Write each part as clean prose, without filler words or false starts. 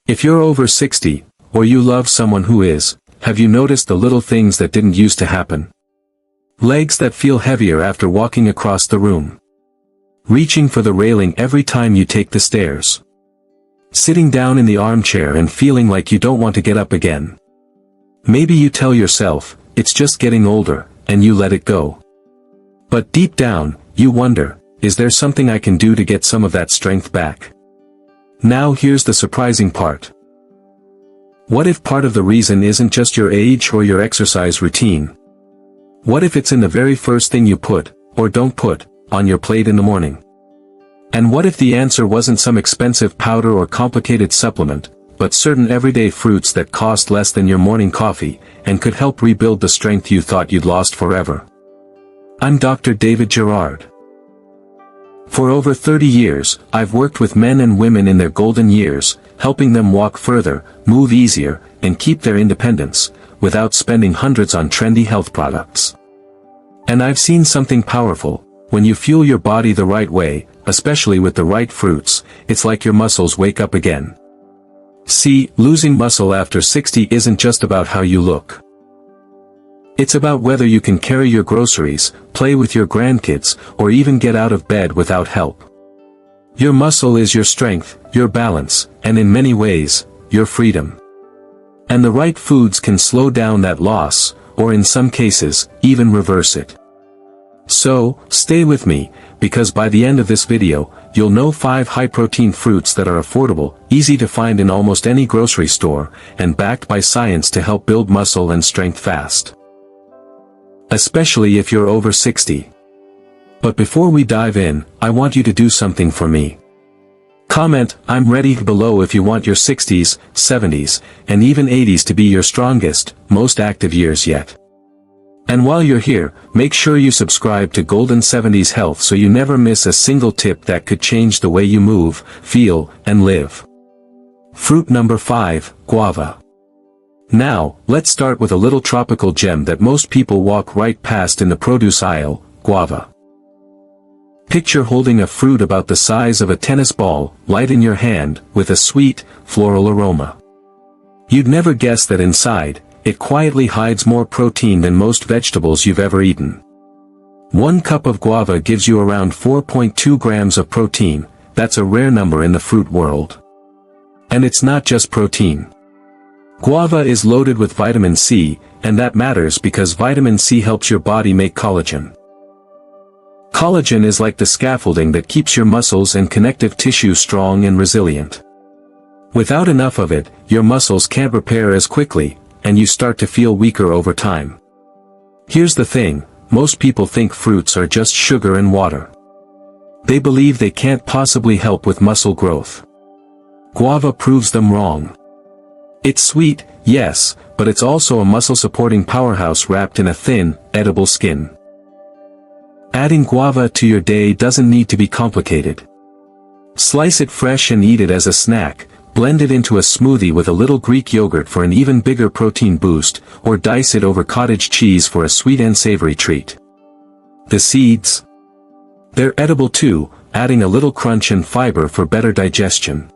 If you're over 60, or you love someone who is, have you noticed the little things that didn't used to happen? Legs that feel heavier after walking across the room. Reaching for the railing every time you take the stairs. Sitting down in the armchair and feeling like you don't want to get up again. Maybe you tell yourself, it's just getting older, and you let it go. But deep down, you wonder, is there something I can do to get some of that strength back? Now here's the surprising part. What if part of the reason isn't just your age or your exercise routine? What if it's in the very first thing you put, or don't put, on your plate in the morning? And what if the answer wasn't some expensive powder or complicated supplement, but certain everyday fruits that cost less than your morning coffee, and could help rebuild the strength you thought you'd lost forever? I'm Dr. David Jarrard. For over 30 years, I've worked with men and women in their golden years, helping them walk further, move easier, and keep their independence, without spending hundreds on trendy health products. And I've seen something powerful. When you fuel your body the right way, especially with the right fruits, it's like your muscles wake up again. See, losing muscle after 60 isn't just about how you look. It's about whether you can carry your groceries, play with your grandkids, or even get out of bed without help. Your muscle is your strength, your balance, and in many ways, your freedom. And the right foods can slow down that loss, or in some cases, even reverse it. So, stay with me, because by the end of this video, you'll know 5 high-protein fruits that are affordable, easy to find in almost any grocery store, and backed by science to help build muscle and strength fast. Especially if you're over 60. But before we dive in, I want you to do something for me. Comment, "I'm ready" below if you want your 60s, 70s, and even 80s to be your strongest, most active years yet. And while you're here, make sure you subscribe to Golden 70s Health so you never miss a single tip that could change the way you move, feel, and live. Fruit number 5, guava. Now, let's start with a little tropical gem that most people walk right past in the produce aisle, guava. Picture holding a fruit about the size of a tennis ball, light in your hand, with a sweet, floral aroma. You'd never guess that inside, it quietly hides more protein than most vegetables you've ever eaten. 1 cup of guava gives you around 4.2 grams of protein. That's a rare number in the fruit world. And it's not just protein. Guava is loaded with vitamin C, and that matters because vitamin C helps your body make collagen. Collagen is like the scaffolding that keeps your muscles and connective tissue strong and resilient. Without enough of it, your muscles can't repair as quickly, and you start to feel weaker over time. Here's the thing, most people think fruits are just sugar and water. They believe they can't possibly help with muscle growth. Guava proves them wrong. It's sweet, yes, but it's also a muscle-supporting powerhouse wrapped in a thin, edible skin. Adding guava to your day doesn't need to be complicated. Slice it fresh and eat it as a snack, blend it into a smoothie with a little Greek yogurt for an even bigger protein boost, or dice it over cottage cheese for a sweet and savory treat. The seeds? They're edible too, adding a little crunch and fiber for better digestion.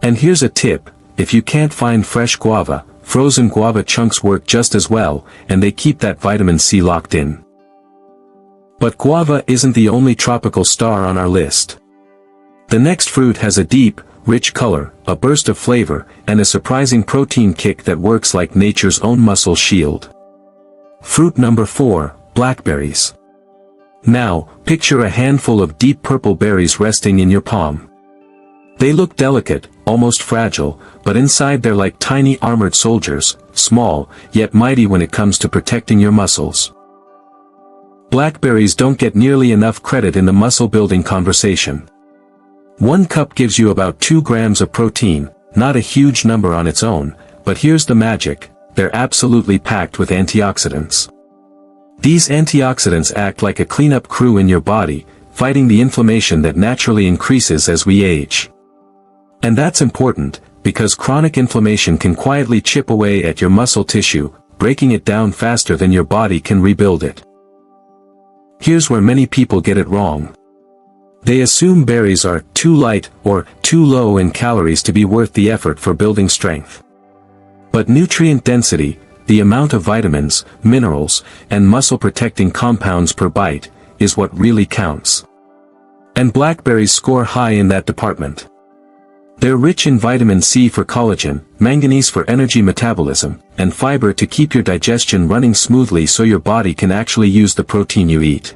And here's a tip. If you can't find fresh guava, frozen guava chunks work just as well, and they keep that vitamin C locked in. But guava isn't the only tropical star on our list. The next fruit has a deep, rich color, a burst of flavor, and a surprising protein kick that works like nature's own muscle shield. Fruit number 4, blackberries. Now, picture a handful of deep purple berries resting in your palm. They look delicate, almost fragile, but inside they're like tiny armored soldiers, small, yet mighty when it comes to protecting your muscles. Blackberries don't get nearly enough credit in the muscle-building conversation. 1 cup gives you about 2 grams of protein, not a huge number on its own, but here's the magic, they're absolutely packed with antioxidants. These antioxidants act like a cleanup crew in your body, fighting the inflammation that naturally increases as we age. And that's important, because chronic inflammation can quietly chip away at your muscle tissue, breaking it down faster than your body can rebuild it. Here's where many people get it wrong. They assume berries are too light or too low in calories to be worth the effort for building strength. But nutrient density, the amount of vitamins, minerals, and muscle-protecting compounds per bite, is what really counts. And blackberries score high in that department. They're rich in vitamin C for collagen, manganese for energy metabolism, and fiber to keep your digestion running smoothly so your body can actually use the protein you eat.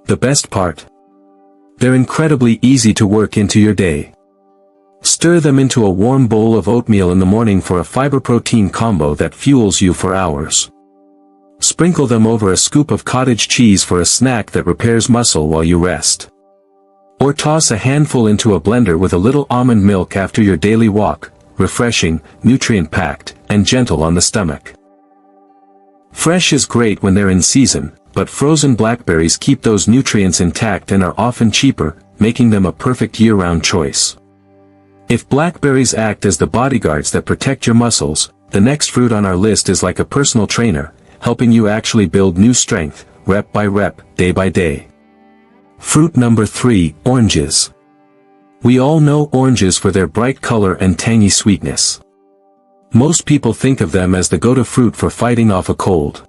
The best part? They're incredibly easy to work into your day. Stir them into a warm bowl of oatmeal in the morning for a fiber-protein combo that fuels you for hours. Sprinkle them over a scoop of cottage cheese for a snack that repairs muscle while you rest. Or toss a handful into a blender with a little almond milk after your daily walk, refreshing, nutrient-packed, and gentle on the stomach. Fresh is great when they're in season, but frozen blackberries keep those nutrients intact and are often cheaper, making them a perfect year-round choice. If blackberries act as the bodyguards that protect your muscles, the next fruit on our list is like a personal trainer, helping you actually build new strength, rep by rep, day by day. Fruit number 3, oranges. We all know oranges for their bright color and tangy sweetness. Most people think of them as the go-to fruit for fighting off a cold.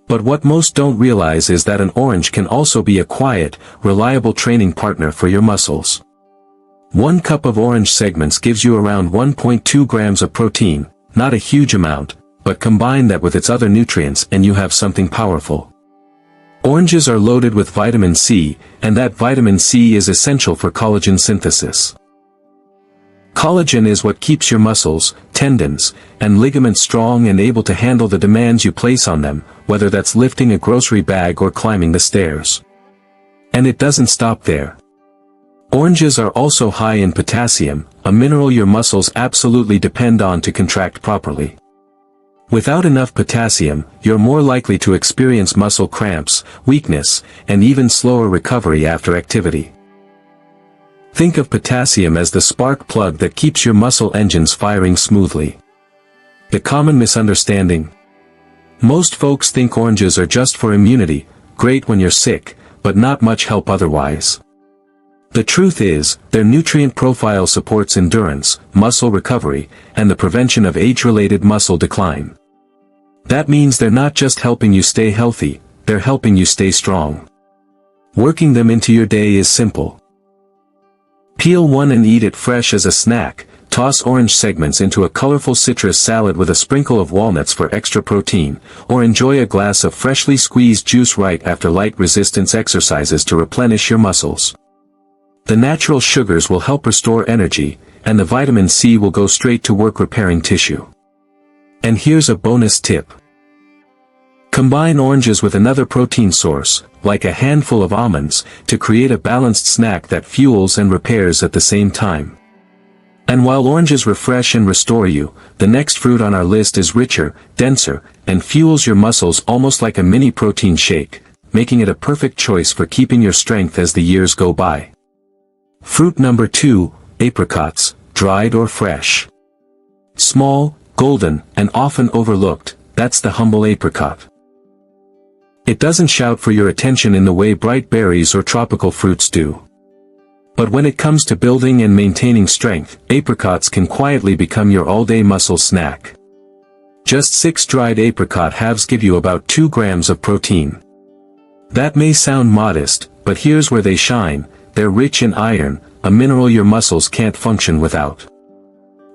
But what most don't realize is that an orange can also be a quiet, reliable training partner for your muscles. 1 cup of orange segments gives you around 1.2 grams of protein, not a huge amount, but combine that with its other nutrients and you have something powerful. Oranges are loaded with vitamin C, and that vitamin C is essential for collagen synthesis. Collagen is what keeps your muscles, tendons, and ligaments strong and able to handle the demands you place on them, whether that's lifting a grocery bag or climbing the stairs. And it doesn't stop there. Oranges are also high in potassium, a mineral your muscles absolutely depend on to contract properly. Without enough potassium, you're more likely to experience muscle cramps, weakness, and even slower recovery after activity. Think of potassium as the spark plug that keeps your muscle engines firing smoothly. The common misunderstanding? Most folks think oranges are just for immunity, great when you're sick, but not much help otherwise. The truth is, their nutrient profile supports endurance, muscle recovery, and the prevention of age-related muscle decline. That means they're not just helping you stay healthy, they're helping you stay strong. Working them into your day is simple. Peel one and eat it fresh as a snack. Toss orange segments into a colorful citrus salad with a sprinkle of walnuts for extra protein, or enjoy a glass of freshly squeezed juice right after light resistance exercises to replenish your muscles. The natural sugars will help restore energy, and the vitamin C will go straight to work repairing tissue. And here's a bonus tip. Combine oranges with another protein source, like a handful of almonds, to create a balanced snack that fuels and repairs at the same time. And while oranges refresh and restore you, the next fruit on our list is richer, denser, and fuels your muscles almost like a mini protein shake, making it a perfect choice for keeping your strength as the years go by. Fruit number 2, apricots, dried or fresh. Small, golden, and often overlooked, that's the humble apricot. It doesn't shout for your attention in the way bright berries or tropical fruits do. But when it comes to building and maintaining strength, apricots can quietly become your all-day muscle snack. Just 6 dried apricot halves give you about 2 grams of protein. That may sound modest, but here's where they shine. They're rich in iron, a mineral your muscles can't function without.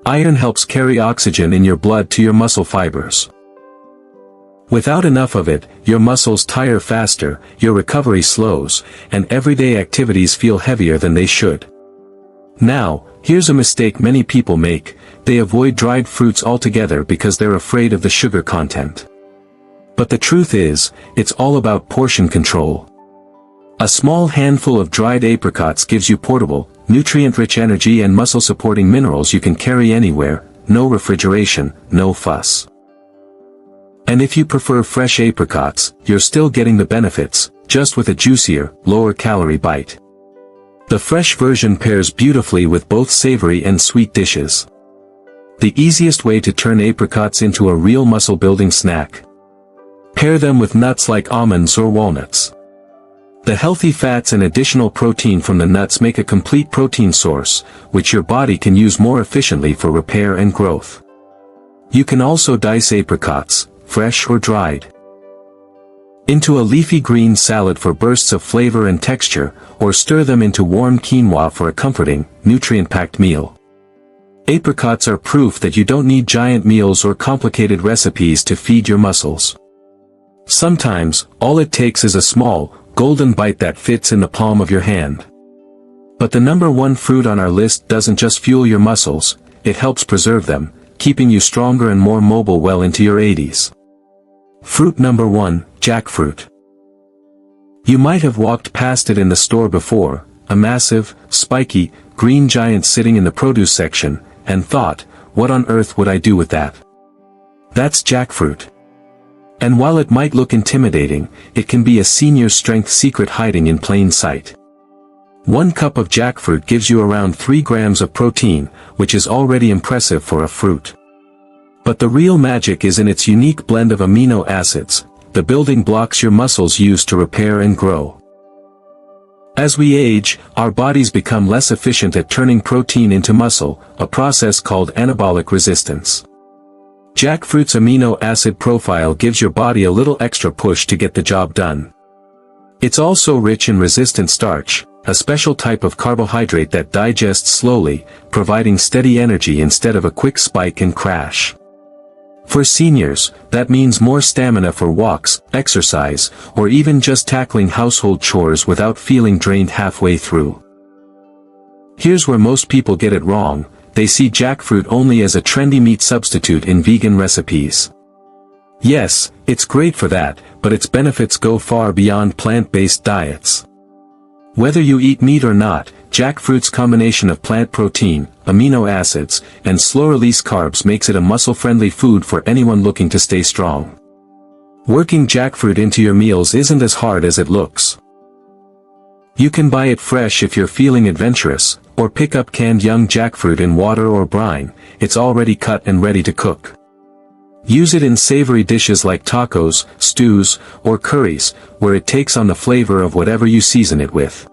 Iron helps carry oxygen in your blood to your muscle fibers. Without enough of it, your muscles tire faster, your recovery slows, and everyday activities feel heavier than they should. Now, here's a mistake many people make: they avoid dried fruits altogether because they're afraid of the sugar content. But the truth is, it's all about portion control. A small handful of dried apricots gives you portable, nutrient-rich energy and muscle-supporting minerals you can carry anywhere, no refrigeration, no fuss. And if you prefer fresh apricots, you're still getting the benefits, just with a juicier, lower-calorie bite. The fresh version pairs beautifully with both savory and sweet dishes. The easiest way to turn apricots into a real muscle-building snack. Pair them with nuts like almonds or walnuts. The healthy fats and additional protein from the nuts make a complete protein source, which your body can use more efficiently for repair and growth. You can also dice apricots, fresh or dried, into a leafy green salad for bursts of flavor and texture, or stir them into warm quinoa for a comforting, nutrient-packed meal. Apricots are proof that you don't need giant meals or complicated recipes to feed your muscles. Sometimes, all it takes is a small, golden bite that fits in the palm of your hand. But the number one fruit on our list doesn't just fuel your muscles, it helps preserve them, keeping you stronger and more mobile well into your 80s. Fruit number 1, jackfruit. You might have walked past it in the store before, a massive, spiky, green giant sitting in the produce section, and thought, what on earth would I do with that? That's jackfruit. And while it might look intimidating, it can be a senior strength secret hiding in plain sight. 1 cup of jackfruit gives you around 3 grams of protein, which is already impressive for a fruit. But the real magic is in its unique blend of amino acids, the building blocks your muscles use to repair and grow. As we age, our bodies become less efficient at turning protein into muscle, a process called anabolic resistance. Jackfruit's amino acid profile gives your body a little extra push to get the job done. It's also rich in resistant starch, a special type of carbohydrate that digests slowly, providing steady energy instead of a quick spike and crash. For seniors, that means more stamina for walks, exercise, or even just tackling household chores without feeling drained halfway through. Here's where most people get it wrong: they see jackfruit only as a trendy meat substitute in vegan recipes. Yes, it's great for that, but its benefits go far beyond plant-based diets. Whether you eat meat or not, jackfruit's combination of plant protein, amino acids, and slow-release carbs makes it a muscle-friendly food for anyone looking to stay strong. Working jackfruit into your meals isn't as hard as it looks. You can buy it fresh if you're feeling adventurous, or pick up canned young jackfruit in water or brine. It's already cut and ready to cook. Use it in savory dishes like tacos, stews, or curries, where it takes on the flavor of whatever you season it with.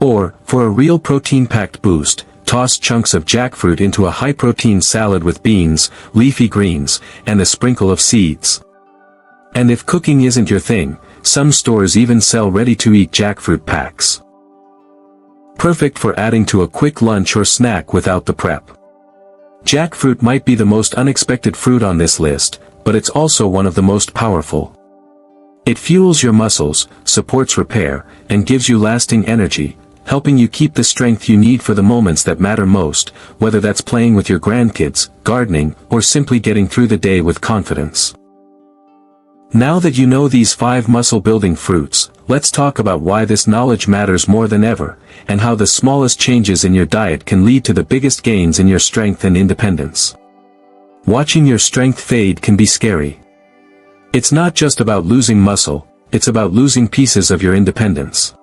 Or, for a real protein-packed boost, toss chunks of jackfruit into a high-protein salad with beans, leafy greens, and a sprinkle of seeds. And if cooking isn't your thing, some stores even sell ready-to-eat jackfruit packs. Perfect for adding to a quick lunch or snack without the prep. Jackfruit might be the most unexpected fruit on this list, but it's also one of the most powerful. It fuels your muscles, supports repair, and gives you lasting energy, helping you keep the strength you need for the moments that matter most, whether that's playing with your grandkids, gardening, or simply getting through the day with confidence. Now that you know these 5 muscle-building fruits, let's talk about why this knowledge matters more than ever, and how the smallest changes in your diet can lead to the biggest gains in your strength and independence. Watching your strength fade can be scary. It's not just about losing muscle, it's about losing pieces of your independence.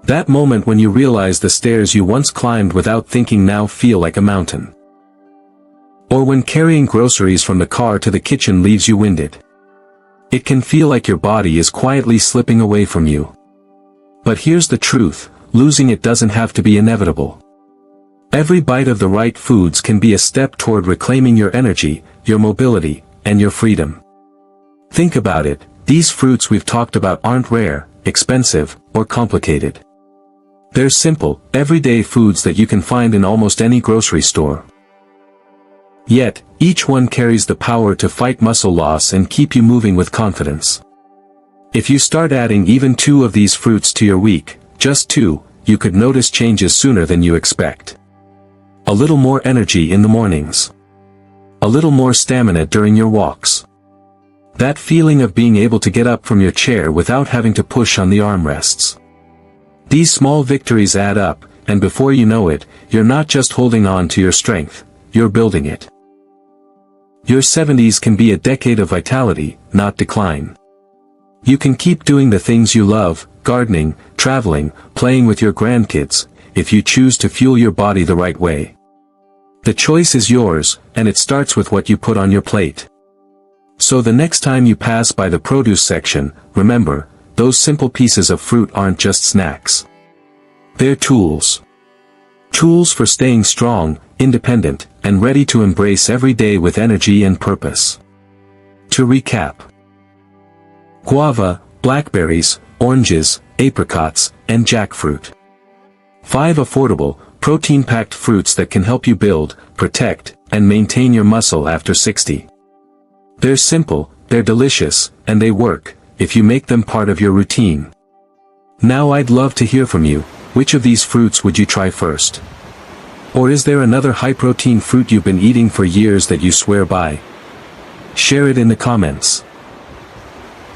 That moment when you realize the stairs you once climbed without thinking now feel like a mountain. Or when carrying groceries from the car to the kitchen leaves you winded. It can feel like your body is quietly slipping away from you. But here's the truth, losing it doesn't have to be inevitable. Every bite of the right foods can be a step toward reclaiming your energy, your mobility, and your freedom. Think about it, these fruits we've talked about aren't rare, expensive, or complicated. They're simple, everyday foods that you can find in almost any grocery store. Yet, each one carries the power to fight muscle loss and keep you moving with confidence. If you start adding even 2 of these fruits to your week, just 2, you could notice changes sooner than you expect. A little more energy in the mornings. A little more stamina during your walks. That feeling of being able to get up from your chair without having to push on the armrests. These small victories add up, and before you know it, you're not just holding on to your strength, you're building it. Your 70s can be a decade of vitality, not decline. You can keep doing the things you love, gardening, traveling, playing with your grandkids, if you choose to fuel your body the right way. The choice is yours, and it starts with what you put on your plate. So the next time you pass by the produce section, remember, those simple pieces of fruit aren't just snacks. They're tools. Tools for staying strong, independent, and ready to embrace every day with energy and purpose. To recap: guava, blackberries, oranges, apricots, and jackfruit. 5 affordable, protein-packed fruits that can help you build, protect, and maintain your muscle after 60. They're simple, they're delicious, and they work, if you make them part of your routine. Now I'd love to hear from you. Which of these fruits would you try first? Or is there another high-protein fruit you've been eating for years that you swear by? Share it in the comments.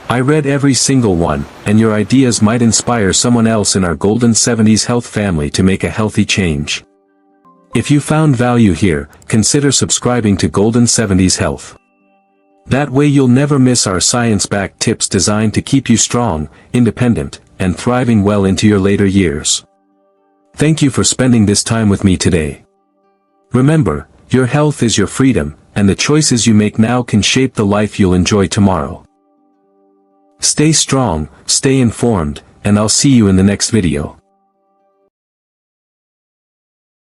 I read every single one, and your ideas might inspire someone else in our Golden 70s health family to make a healthy change. If you found value here, consider subscribing to Golden 70s Health. That way you'll never miss our science-backed tips designed to keep you strong, independent, and thriving well into your later years. Thank you for spending this time with me today. Remember, your health is your freedom, and the choices you make now can shape the life you'll enjoy tomorrow. Stay strong, stay informed, and I'll see you in the next video.